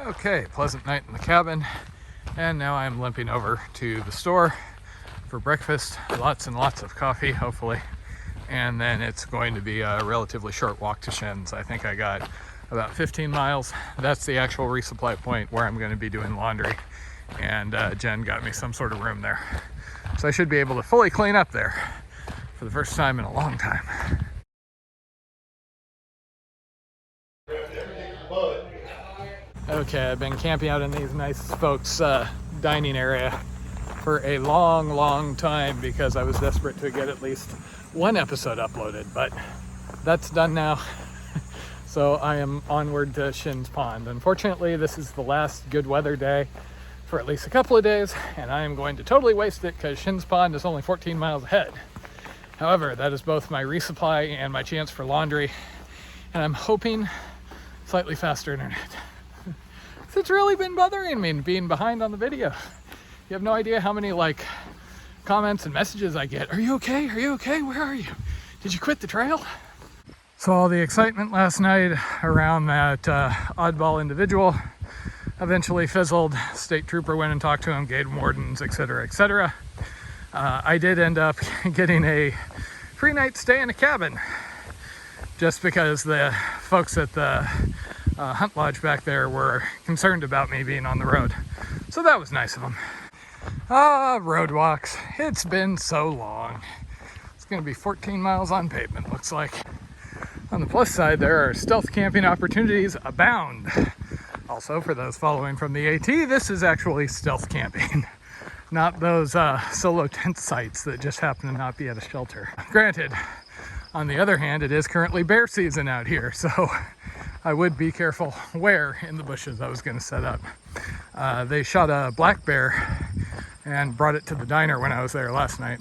Okay, pleasant night in the cabin, and now I'm limping over to the store for breakfast. Lots and lots of coffee, hopefully, and then it's going to be a relatively short walk to Shin's. I think I got about 15 miles. That's the actual resupply point where I'm going to be doing laundry, and Jen got me some sort of room there. So I should be able to fully clean up there for the first time in a long time. Okay, I've been camping out in these nice folks' dining area for a long time because I was desperate to get at least one episode uploaded, but that's done now. So I am onward to Shin's Pond. Unfortunately, this is the last good weather day for at least a couple of days, and I am going to totally waste it because Shin's Pond is only 14 miles ahead. However, that is both my resupply and my chance for laundry, and I'm hoping slightly faster internet. It's really been bothering me being behind on the video. You have no idea how many comments and messages I get. Are you okay? Are you okay? Where are you? Did you quit the trail? So all the excitement last night around that oddball individual eventually fizzled. State trooper went and talked to him, game wardens, etc., etc. I did end up getting a free night stay in a cabin just because the folks at the hunt lodge back there were concerned about me being on the road. So that was nice of them. Road walks. It's been so long. It's going to be 14 miles on pavement, looks like. On the plus side, there are stealth camping opportunities abound. Also, for those following from the AT, this is actually stealth camping, not those solo tent sites that just happen to not be at a shelter. Granted, on the other hand, it is currently bear season out here, so I would be careful where in the bushes I was going to set up. They shot a black bear and brought it to the diner when I was there last night.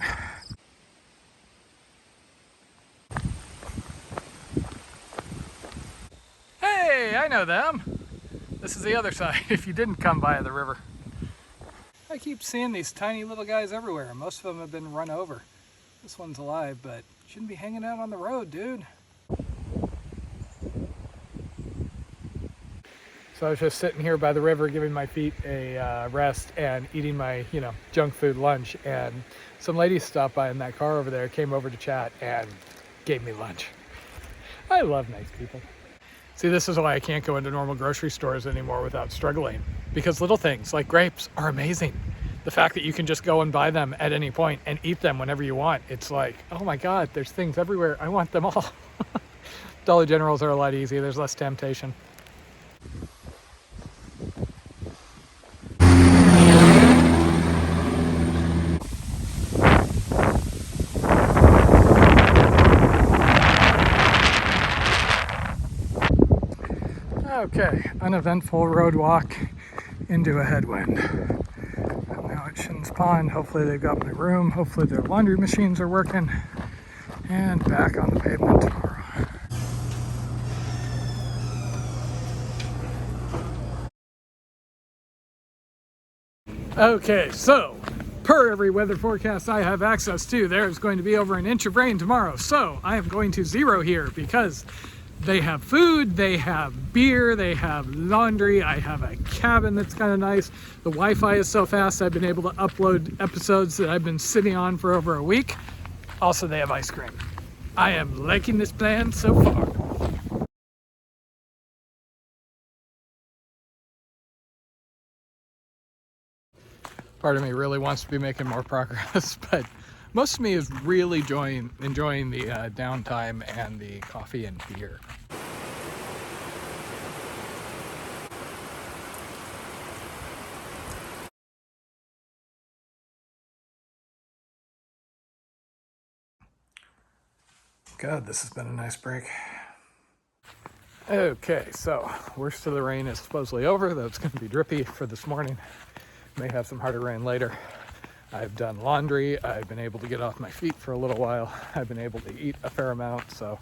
Hey, I know them. This is the other side if you didn't come by the river. I keep seeing these tiny little guys everywhere. Most of them have been run over. This one's alive, but shouldn't be hanging out on the road, dude. So I was just sitting here by the river giving my feet a rest and eating my, junk food lunch, and some ladies stopped by in that car over there, came over to chat and gave me lunch. I love nice people. See, this is why I can't go into normal grocery stores anymore without struggling, because little things like grapes are amazing. The fact that you can just go and buy them at any point and eat them whenever you want, it's like, oh my God, there's things everywhere. I want them all. Dollar Generals are a lot easier. There's less temptation. Okay, uneventful road walk into a headwind. I'm now at Shin's Pond. Hopefully they've got my room. Hopefully their laundry machines are working. And back on the pavement tomorrow. Okay, so per every weather forecast I have access to, there's going to be over an inch of rain tomorrow. So I am going to zero here because they have food, they have beer, they have laundry, I have a cabin that's kind of nice. The Wi-Fi is so fast I've been able to upload episodes that I've been sitting on for over a week. Also, they have ice cream. I am liking this plan so far. Part of me really wants to be making more progress, but most of me is really enjoying the downtime and the coffee and beer. God, this has been a nice break. Okay, so worst of the rain is supposedly over, though it's going to be drippy for this morning. May have some harder rain later. I've done laundry. I've been able to get off my feet for a little while. I've been able to eat a fair amount, so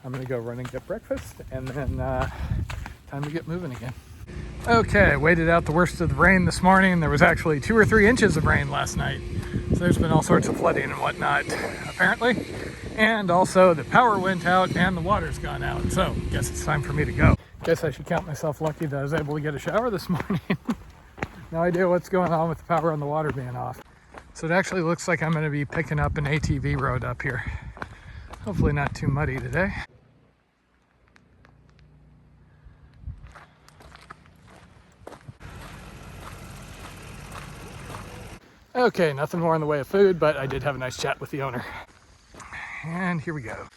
I'm going to go run and get breakfast, and then time to get moving again. Okay, waited out the worst of the rain this morning. There was actually 2 or 3 inches of rain last night, so there's been all sorts of flooding and whatnot, apparently. And also the power went out and the water's gone out, so I guess it's time for me to go. Guess I should count myself lucky that I was able to get a shower this morning. No idea what's going on with the power on the water being off. So it actually looks like I'm going to be picking up an ATV road up here. Hopefully not too muddy today. Okay, nothing more in the way of food, but I did have a nice chat with the owner. And here we go.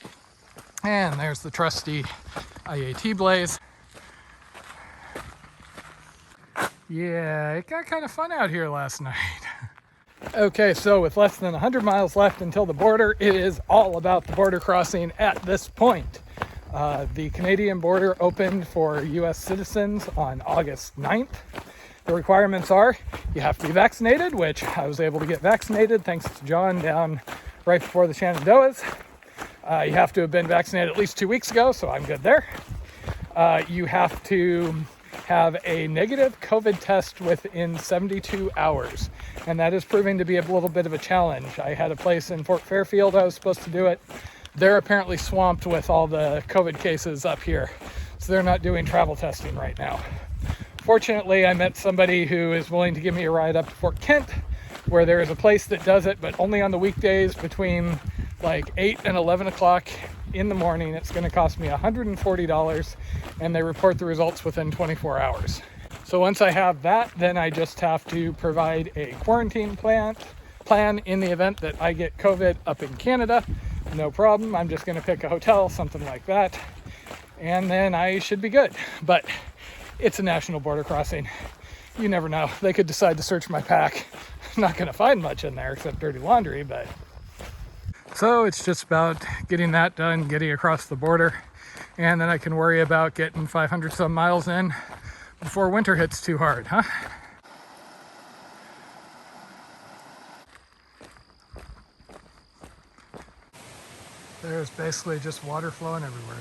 And there's the trusty IAT blaze. Yeah, it got kind of fun out here last night. Okay, so with less than 100 miles left until the border, it is all about the border crossing at this point. The Canadian border opened for US citizens on August 9th. The requirements are you have to be vaccinated, which I was able to get vaccinated thanks to John down right before the Shenandoahs. You have to have been vaccinated at least 2 weeks ago, so I'm good there. You have to have a negative COVID test within 72 hours, and that is proving to be a little bit of a challenge. I had a place in Fort Fairfield I was supposed to do it. They're apparently swamped with all the COVID cases up here, so they're not doing travel testing right now. Fortunately, I met somebody who is willing to give me a ride up to Fort Kent, where there is a place that does it, but only on the weekdays between like 8 and 11 o'clock in the morning. It's going to cost me $140, and they report the results within 24 hours. So once I have that, then I just have to provide a quarantine plan in the event that I get COVID up in Canada. No problem. I'm just going to pick a hotel, something like that, and then I should be good. But it's a national border crossing. You never know. They could decide to search my pack. I'm not going to find much in there except dirty laundry, but... So it's just about getting that done, getting across the border, and then I can worry about getting 500 some miles in before winter hits too hard, huh? There's basically just water flowing everywhere.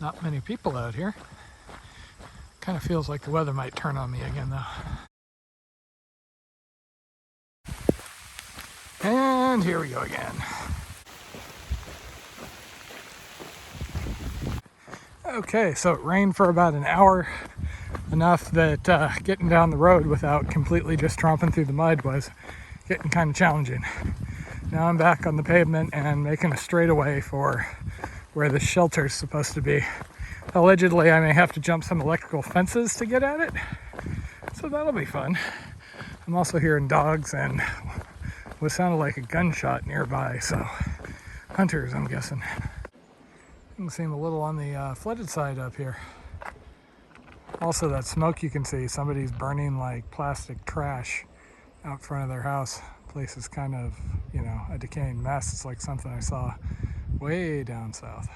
Not many people out here. Kind of feels like the weather might turn on me again though. And here we go again. Okay, so it rained for about an hour, enough that getting down the road without completely just tromping through the mud was getting kind of challenging. Now I'm back on the pavement and making a straightaway for where the shelter's supposed to be. Allegedly, I may have to jump some electrical fences to get at it, so that'll be fun. I'm also hearing dogs and what sounded like a gunshot nearby, so hunters, I'm guessing. You can seem a little on the flooded side up here. Also, that smoke you can see, somebody's burning like plastic trash out front of their house. The place is kind of, you know, a decaying mess. It's like something I saw way down south.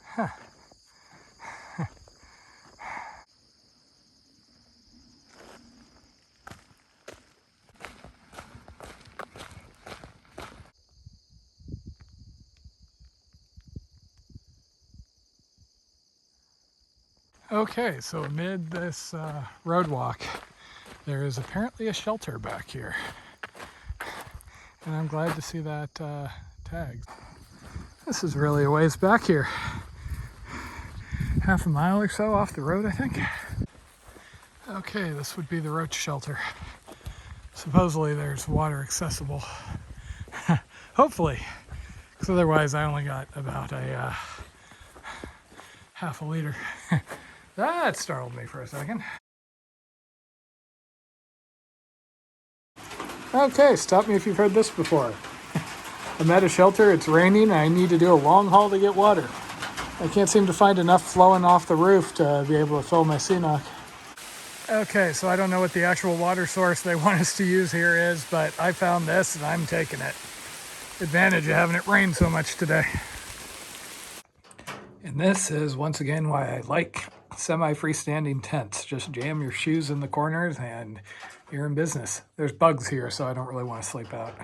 Huh. Okay, so amid this roadwalk, there is apparently a shelter back here. And I'm glad to see that tag. This is really a ways back here. Half a mile or so off the road, I think. Okay, this would be the roach shelter. Supposedly there's water accessible. Hopefully, because otherwise I only got about a half a liter. That startled me for a second. Okay, stop me if you've heard this before. I'm at a shelter, it's raining, I need to do a long haul to get water. I can't seem to find enough flowing off the roof to be able to fill my CNOC. Okay, so I don't know what the actual water source they want us to use here is, but I found this and I'm taking it. Advantage of having it rain so much today. And this is once again why I like semi-freestanding tents. Just jam your shoes in the corners and you're in business. There's bugs here, so I don't really want to sleep out.